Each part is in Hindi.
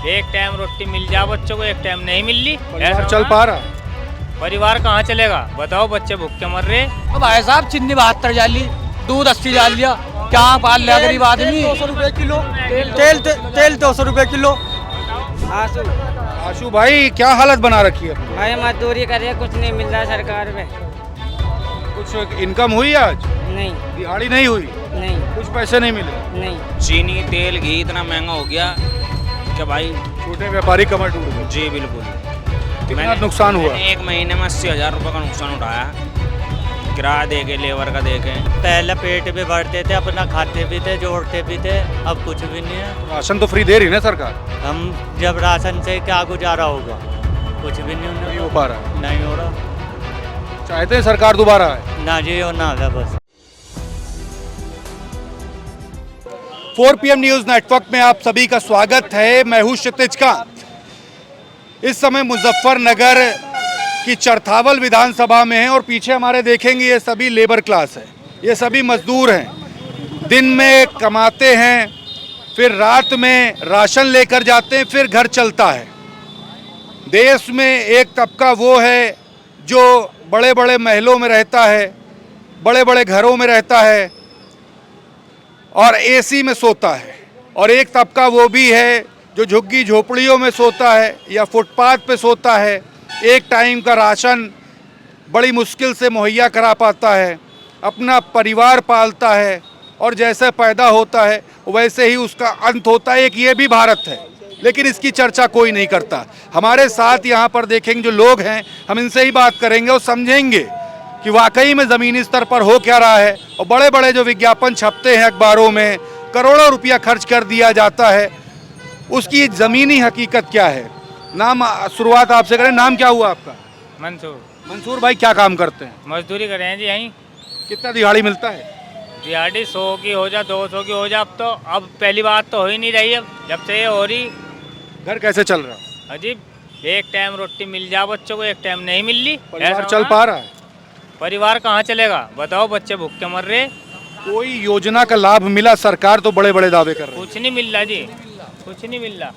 एक टाइम रोटी मिल जाए बच्चों को, एक टाइम नहीं मिल ली, परिवार चल पा रहा है? परिवार कहाँ चलेगा बताओ, बच्चे भूखे मर रहे। तो भाई साहब चीनी 72 जाली, दूध 80 जाल लिया, क्या पाल लिया गरीब आदमी। 200 रुपए किलो तेल 200 रुपए किलो। आंसू आशु भाई क्या हालत बना रखी है? भाई मजदूरी करे, कुछ नहीं मिल रहा सरकार में। कुछ इनकम हुई आज? नहीं दिहाड़ी नहीं हुई? नहीं कुछ पैसे नहीं मिले? नहीं। चीनी तेल घी इतना महंगा हो गया कि भाई छोटे व्यापारी कमर टूट गए। जी बिल्कुल। कितना नुकसान हुआ? मैंने एक महीने में 80,000 रुपये का नुकसान उठाया, किराया दे के, लेबर का दे के। पहले पेट भी भरते थे, अपना खाते भी थे, जोड़ते भी थे, अब कुछ भी नहीं है। राशन तो फ्री दे रही ना सरकार? हम जब राशन से क्या गुजारा होगा, कुछ भी नहीं नहीं हो होने पा रहा। नहीं हो रहा। चाहते हैं सरकार दोबारा आए? ना जी और ना है बस। 4 PM न्यूज नेटवर्क में आप सभी का स्वागत है। मैं हूं क्षितिज कांत। इस समय मुजफ्फरनगर की चरथावल विधानसभा में है और पीछे हमारे देखेंगे ये सभी लेबर क्लास है, ये सभी मजदूर हैं। दिन में कमाते हैं, फिर रात में राशन लेकर जाते हैं, फिर घर चलता है। देश में एक तबका वो है जो बड़े बड़े महलों में रहता है, बड़े बड़े घरों में रहता है और एसी में सोता है, और एक तबका वो भी है जो झुग्गी झोपड़ियों में सोता है या फुटपाथ पे सोता है। एक टाइम का राशन बड़ी मुश्किल से मुहैया करा पाता है, अपना परिवार पालता है और जैसे पैदा होता है वैसे ही उसका अंत होता है। एक ये भी भारत है, लेकिन इसकी चर्चा कोई नहीं करता। हमारे साथ यहाँ पर देखेंगे जो लोग हैं, हम इनसे ही बात करेंगे और समझेंगे कि वाकई में ज़मीनी स्तर पर हो क्या रहा है। और बड़े बड़े जो विज्ञापन छपते हैं अखबारों में, करोड़ों रुपया खर्च कर दिया जाता है, उसकी ज़मीनी हकीकत क्या है। नाम शुरुआत आपसे करें, नाम क्या हुआ आपका? मंसूर। मंसूर भाई क्या काम करते हैं? मजदूरी कर रहे हैं जी यहीं। कितना दिहाड़ी मिलता है? दिहाड़ी 100 की हो जा, 200 की हो जा। अब पहली बात तो हो ही नहीं रही है, जब से ये हो रही। घर कैसे चल रहा? अजीब, एक टाइम रोटी मिल जाए बच्चों को, एक टाइम नहीं मिल ली, परिवार चल पा रहा है? परिवार कहाँ चलेगा बताओ, बच्चे भूखे मर रहे। कोई योजना का लाभ मिला? सरकार तो बड़े बड़े दावे कर रही है। कुछ नहीं मिल रहा जी, कुछ नहीं मिल रहा,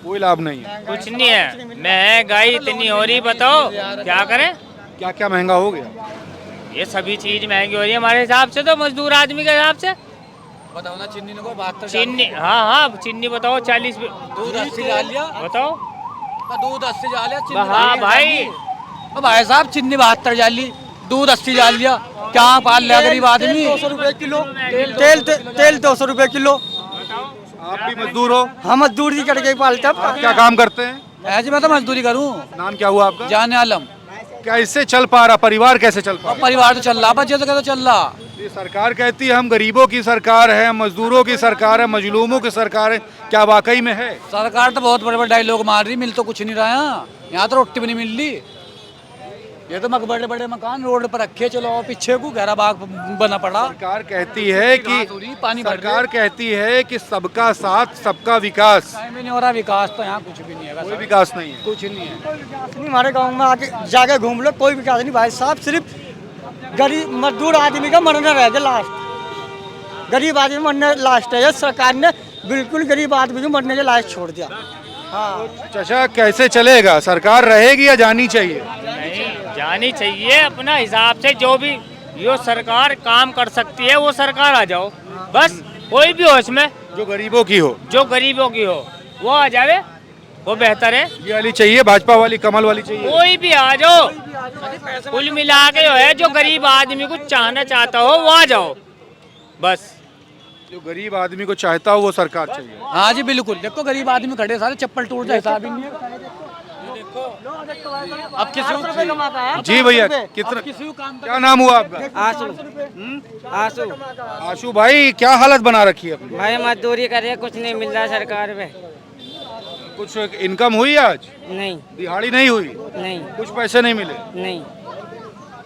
कोई लाभ नहीं है। कुछ नहीं है। महंगाई इतनी हो रही, बताओ क्या करें। क्या क्या महंगा हो गया? ये सभी चीज महंगी हो रही है हमारे हिसाब से, तो मजदूर आदमी के हिसाब से। बताओ ना, चीनी को 72 चीनी, हाँ चीनी बताओ 40। दूध 80 जाल लिया, बताओ। दूध 80 जाल लिया। हाँ भाई, तो भाई साहब चीनी 72 जाली, दूध 80 जाल लिया, क्या पाल लिया गरीब आदमी। 200 रुपए किलो तेल 200 रुपए किलो। आप भी मजदूर हो? हम मजदूरी करके पालते हैं। आप क्या काम करते हैं? ऐसे मैं तो मजदूरी करूँ। नाम क्या हुआ आपका? जाने आलम। क्या इससे चल पा रहा? परिवार कैसे चल पा और परिवार तो चल रहा, बच्चे तो चल रहा। रहा? ये सरकार कहती है हम गरीबों की सरकार है, मजदूरों की सरकार है, मजलूमों की सरकार है। क्या वाकई में है? सरकार तो बहुत बड़े बड़े डायलॉग मार रही, मिल तो कुछ नहीं रहा है। यहाँ तो रोटी भी नहीं मिल रही। ये तो बड़े बड़े मकान रोड पर रखे, चलो पीछे को गहरा बाग बना पड़ा। सरकार कहती है कि पानी सरकार कहती है कि सबका साथ सबका विकास। टाइम ही नहीं हो रहा, विकास तो यहाँ कुछ भी नहीं है। कोई विकास नहीं है। कुछ नहीं है। नहीं, हमारे गांव में आके जाके घूम लो, कोई विकास नहीं भाई साहब। सिर्फ गरीब मजदूर आदमी का मरना रह गया लास्ट। गरीब आदमी मरने लास्ट है। सरकार ने बिल्कुल गरीब आदमी को मरने के लायक छोड़ दिया। हाँ चाचा कैसे चलेगा? सरकार रहेगी या जानी चाहिए? नहीं जानी चाहिए अपना हिसाब से। जो भी यो सरकार काम कर सकती है वो सरकार आ जाओ बस, कोई भी हो इसमें, जो गरीबों की हो, जो गरीबों की हो वो आ जावे, वो बेहतर है। ये वाली चाहिए, भाजपा वाली, कमल वाली चाहिए? कोई भी आ जाओ, कुल मिला के जो है, जो गरीब आदमी को चाहना चाहता हो वो आ जाओ बस। जो गरीब आदमी को चाहता हो वो सरकार चाहिए। हाँ जी बिल्कुल। देखो गरीब आदमी खड़े सारे, चप्पल टूट जाए हिसाब ही नहीं है। अब किसी जी भैया, कितना क्या नाम हुआ आपका? आंसू आंसू आशु भाई क्या हालत बना रखी है अपनी? भाई मजदूरी करे, कुछ नहीं मिल रहा सरकार में। कुछ इनकम हुई आज? नहीं दिहाड़ी नहीं हुई? नहीं कुछ पैसे नहीं मिले? नहीं।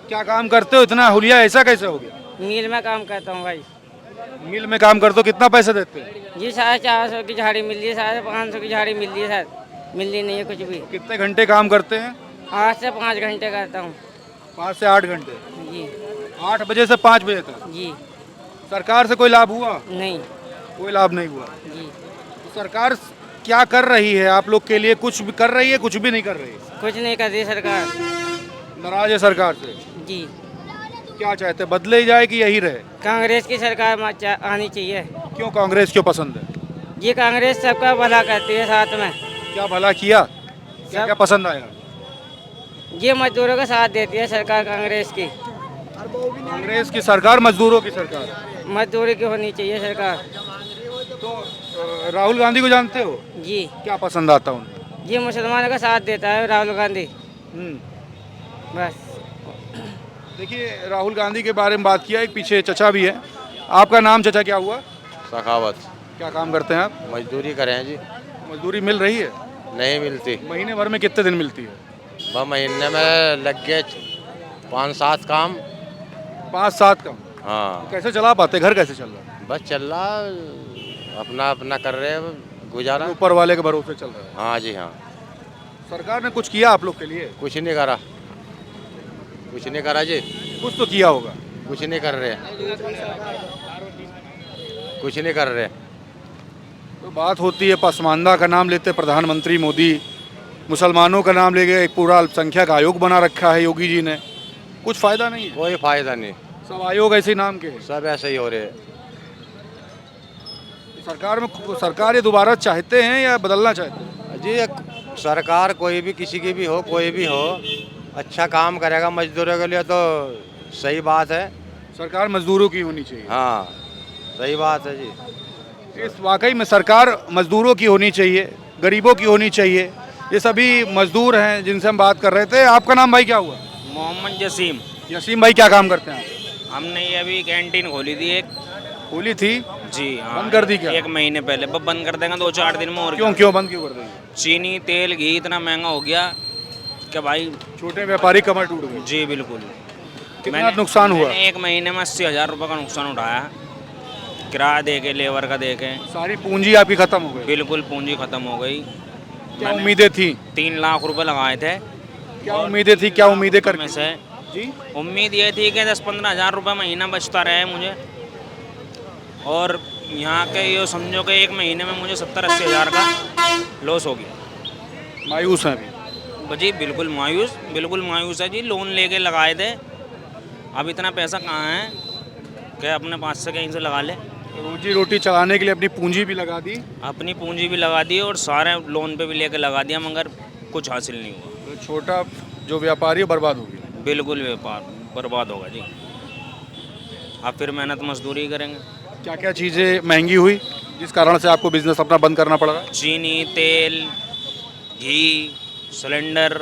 क्या काम करते हो? इतना हुलिया ऐसा कैसे हो गया? मिल में काम करता हूँ भाई। मिल में काम करते हो, कितना पैसे देते हैं? जी 450 की झाड़ी मिल रही है, 550 की झाड़ी मिल रही है सर। मिल रही नहीं है कुछ भी। कितने घंटे काम करते हैं? 8 से 5 घंटे करता हूँ। 5 से 8 घंटे? जी 8 बजे से 5 बजे तक? जी सरकार से कोई लाभ हुआ? नहीं कोई लाभ नहीं हुआ। जी। तो सरकार क्या कर रही है आप लोग के लिए? कुछ भी कर रही है, कुछ भी नहीं कर रही है? कुछ नहीं कर रही सरकार नाराज है सरकार से? जी। क्या चाहते हैं, बदले जाए कि यही रहे? कांग्रेस की सरकार आनी चाहिए। क्यों कांग्रेस क्यों पसंद है? ये कांग्रेस सबका भला करती है साथ में। क्या भला किया? क्या क्या पसंद आया? ये मजदूरों का साथ देती है सरकार कांग्रेस की। कांग्रेस की सरकार मजदूरों की सरकार। मजदूरी की होनी चाहिए सरकार। तो राहुल गांधी को जानते हो? जी। क्या पसंद आता है उन्हें? ये मुसलमानों का साथ देता है राहुल गांधी। बस। देखिए राहुल गांधी के बारे में बात किया, एक पीछे चचा भी है। आपका नाम चचा क्या हुआ? सखावत। क्या काम करते हैं आप? मजदूरी करें जी। मजदूरी मिल रही है? नहीं मिलती। महीने भर में कितने दिन मिलती है? वह महीने में लग गए 5-7 काम। 5-7 काम? हाँ। कैसे चला पाते, घर कैसे चल रहा है? बस चल रहा, अपना अपना कर रहे हैं गुजारा। ऊपर वाले के भरोसे चल रहा है? हाँ जी हाँ। सरकार ने कुछ किया आप लोग के लिए? कुछ नहीं करा, कुछ नहीं करा जी। कुछ तो किया होगा। कुछ नहीं कर रहे, कुछ नहीं कर रहे। तो बात होती है पसमानदा का नाम लेते प्रधानमंत्री मोदी, मुसलमानों का नाम लेके एक पूरा अल्पसंख्यक आयोग बना रखा है योगी जी ने, कुछ फायदा नहीं है। कोई फायदा नहीं, सब आयोग ऐसे ही नाम के हैं। सब ऐसे ही हो रहे। सरकार ये दोबारा चाहते हैं या बदलना चाहते हैं? जी एक सरकार कोई भी, किसी की भी हो, कोई भी हो, अच्छा काम करेगा मजदूरों के लिए तो सही बात है। सरकार मजदूरों की होनी चाहिए। हाँ सही बात है जी। इस वाकई में सरकार मजदूरों की होनी चाहिए, गरीबों की होनी चाहिए। ये सभी मजदूर हैं जिनसे हम बात कर रहे थे। आपका नाम भाई क्या हुआ? मोहम्मद जसीम। यसीम भाई क्या काम करते हैं आप? हमने ये अभी कैंटीन खोली थी एक। खोली थी? जी हाँ। बंद कर दी क्या? 1 महीने पहले। बस बंद कर देंगे 2-4 दिन में। और क्यों बंद क्यों कर देंगे? चीनी तेल घी इतना महंगा हो गया कि भाई छोटे व्यापारी कमर टूट गई। जी बिल्कुल। कितना नुकसान हुआ? मैंने 1 महीने में 80,000 रुपये का नुकसान उठाया, किराया दे के, लेबर का दे के। सारी पूंजी आपकी खत्म हो गई? बिल्कुल पूंजी खत्म हो गई। क्या उम्मीदें थी? 3 लाख रुपए लगाए थे। क्या उम्मीदें थी, क्या उम्मीदें कर में से जी? उम्मीद ये थी कि 10-15 हज़ार रुपये महीना बचता रहे मुझे, और यहाँ के ये समझो कि 1 महीने में मुझे 70-80 हज़ार का लॉस हो गया। मायूस हैं अभी? जी बिल्कुल मायूस है जी। लोन लेके लगाए थे, अब इतना पैसा कहाँ है कि अपने पास से कहीं से लगा ले। रोजी रोटी चलाने के लिए अपनी पूंजी भी लगा दी? अपनी पूंजी भी लगा दी और सारे लोन पे भी लेके लगा दिया, मगर कुछ हासिल नहीं हुआ। तो छोटा जो व्यापारी है बर्बाद हो गया? बिल्कुल व्यापार बर्बाद होगा जी। अब फिर मेहनत मजदूरी ही करेंगे। क्या क्या चीज़ें महंगी हुई जिस कारण से आपको बिजनेस अपना बंद करना पड़ा? चीनी तेल घी सिलेंडर,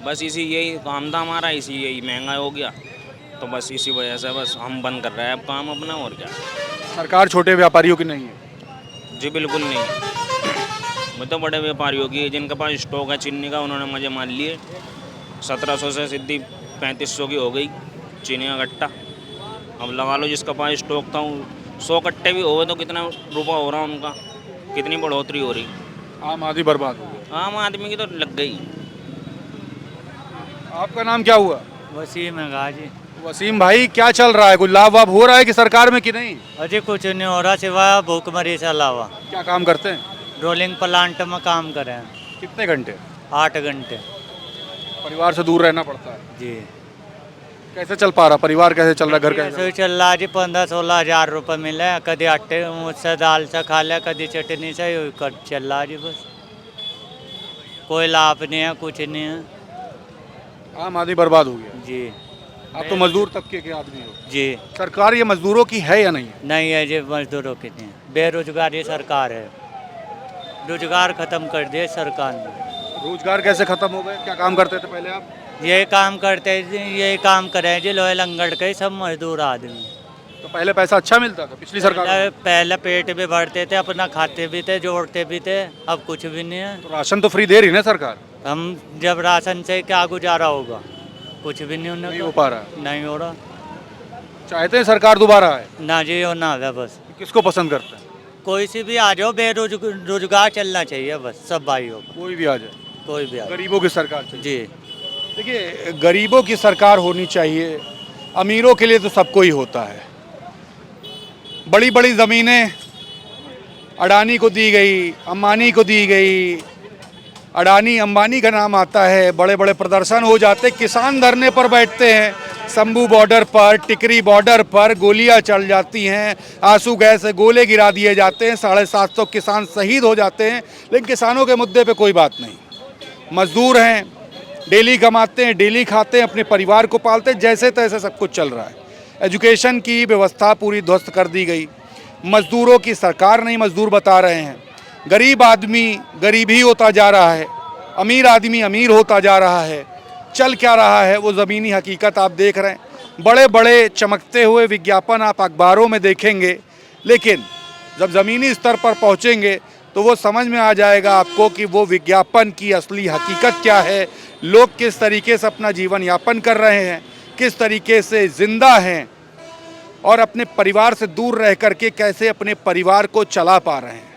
बस इसी यही काम था हमारा, यही महंगा हो गया, तो बस इसी वजह से बस हम बंद कर रहे हैं अब काम अपना। और क्या, सरकार छोटे व्यापारियों की नहीं है? जी बिल्कुल नहीं। मैं तो बड़े व्यापारियों की, जिनके पास स्टॉक है चीनी का, उन्होंने मजे मान लिए। 1700 से सीधी 3500 की हो गई चीनी का कट्टा। अब लगा लो जिसका पास स्टॉक था 100 कट्टे भी हो गए तो कितना रुपया हो रहा उनका, कितनी बढ़ोतरी हो रही। आम आदमी बर्बाद हो गया। आम आदमी की तो लग गई। आपका नाम क्या हुआ? वसीम है गाजी। वसीम भाई क्या चल रहा है, कुछ लाभ वाभ हो रहा है कि सरकार में कि नहीं? अजय कुछ नहीं हो रहा सिवाय भूखमरी से अलावा। क्या काम करते हैं? रोलिंग प्लांट में काम करें। कितने घंटे? 8 घंटे। परिवार से दूर रहना पड़ता है? जी। कैसे चल पा रहा परिवार, कैसे चल रहा घर ऐसे कैसे? ही चल रहा जी। 15-16 हज़ार रुपये मिले, कभी आटे मुझसे दाल से खा लिया, कभी चटनी से, यूँ कर चल रहा जी बस। कोई लाभ नहीं है, कुछ नहीं है। आम आदमी बर्बाद हो गया जी। आप तो मजदूर तबके के आदमी हो। जी। सरकार ये मजदूरों की है या नहीं है? नहीं है जी, मजदूरों की नहीं है। बेरोजगारी सरकार है, रोजगार खत्म कर दिया सरकार ने। रोजगार कैसे खत्म हो गए? क्या काम करते थे पहले आप? यही काम करते जी, यही काम करे जी, लोहे लंगड़ के सब मजदूर आदमी। तो पहले पैसा अच्छा मिलता था पिछली सरकार में? पहले पेट भी भरते थे, अपना खाते भी थे, जोड़ते भी थे। अब कुछ भी नहीं है। तो राशन तो फ्री दे रही ना सरकार? हम जब राशन से क्या गुजारा होगा, कुछ भी नहीं होने नहीं को। हो पा रहा? नहीं हो रहा। चाहते हैं सरकार दोबारा आए? ना जी हो ना है बस। किसको पसंद करते हैं? कोई सी भी आ जाओ, बेरोजगार चलना चाहिए बस, सब भाइयों को। कोई भी आ जाए, कोई भी आ जाए। गरीबों की सरकार चाहिए। जी। देखिए गरीबों की सरकार होनी चाहिए, अमीरों के लिए तो सब कोई होता है। बड़ी बड़ी ज़मीनें अडानी को दी गई, अंबानी को दी गई। अडानी अंबानी का नाम आता है, बड़े बड़े प्रदर्शन हो जाते, किसान धरने पर बैठते हैं, शंभू बॉर्डर पर, टिकरी बॉर्डर पर गोलियां चल जाती हैं, आंसू गैस से गोले गिरा दिए जाते हैं, 750 किसान शहीद हो जाते हैं, लेकिन किसानों के मुद्दे पे कोई बात नहीं। मजदूर हैं, डेली कमाते हैं, डेली खाते हैं, अपने परिवार को पालते हैं, जैसे तैसे सब कुछ चल रहा है। एजुकेशन की व्यवस्था पूरी ध्वस्त कर दी गई, मजदूरों की सरकार नहीं मजदूर बता रहे हैं, गरीब आदमी गरीब ही होता जा रहा है, अमीर आदमी अमीर होता जा रहा है। चल क्या रहा है वो ज़मीनी हकीकत आप देख रहे हैं। बड़े बड़े चमकते हुए विज्ञापन आप अखबारों में देखेंगे, लेकिन जब ज़मीनी स्तर पर पहुंचेंगे तो वो समझ में आ जाएगा आपको कि वो विज्ञापन की असली हकीकत क्या है, लोग किस तरीके से अपना जीवन यापन कर रहे हैं, किस तरीके से ज़िंदा हैं और अपने परिवार से दूर रह करके कैसे अपने परिवार को चला पा रहे हैं।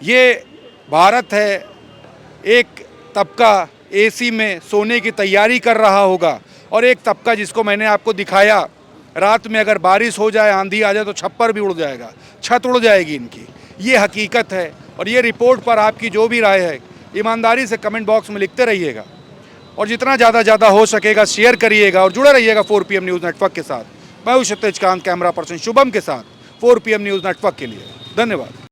ये भारत है, एक तबका एसी में सोने की तैयारी कर रहा होगा और एक तबका जिसको मैंने आपको दिखाया, रात में अगर बारिश हो जाए, आंधी आ जाए तो छप्पर भी उड़ जाएगा, छत उड़ जाएगी इनकी। ये हकीकत है और ये रिपोर्ट पर आपकी जो भी राय है ईमानदारी से कमेंट बॉक्स में लिखते रहिएगा और जितना ज़्यादा हो सकेगा शेयर करिएगा और जुड़े रहिएगा 4 PM न्यूज़ नेटवर्क के साथ। मैं हूं क्षितिज कांत, कैमरा पर्सन शुभम के साथ 4 PM न्यूज़ नेटवर्क के लिए। धन्यवाद।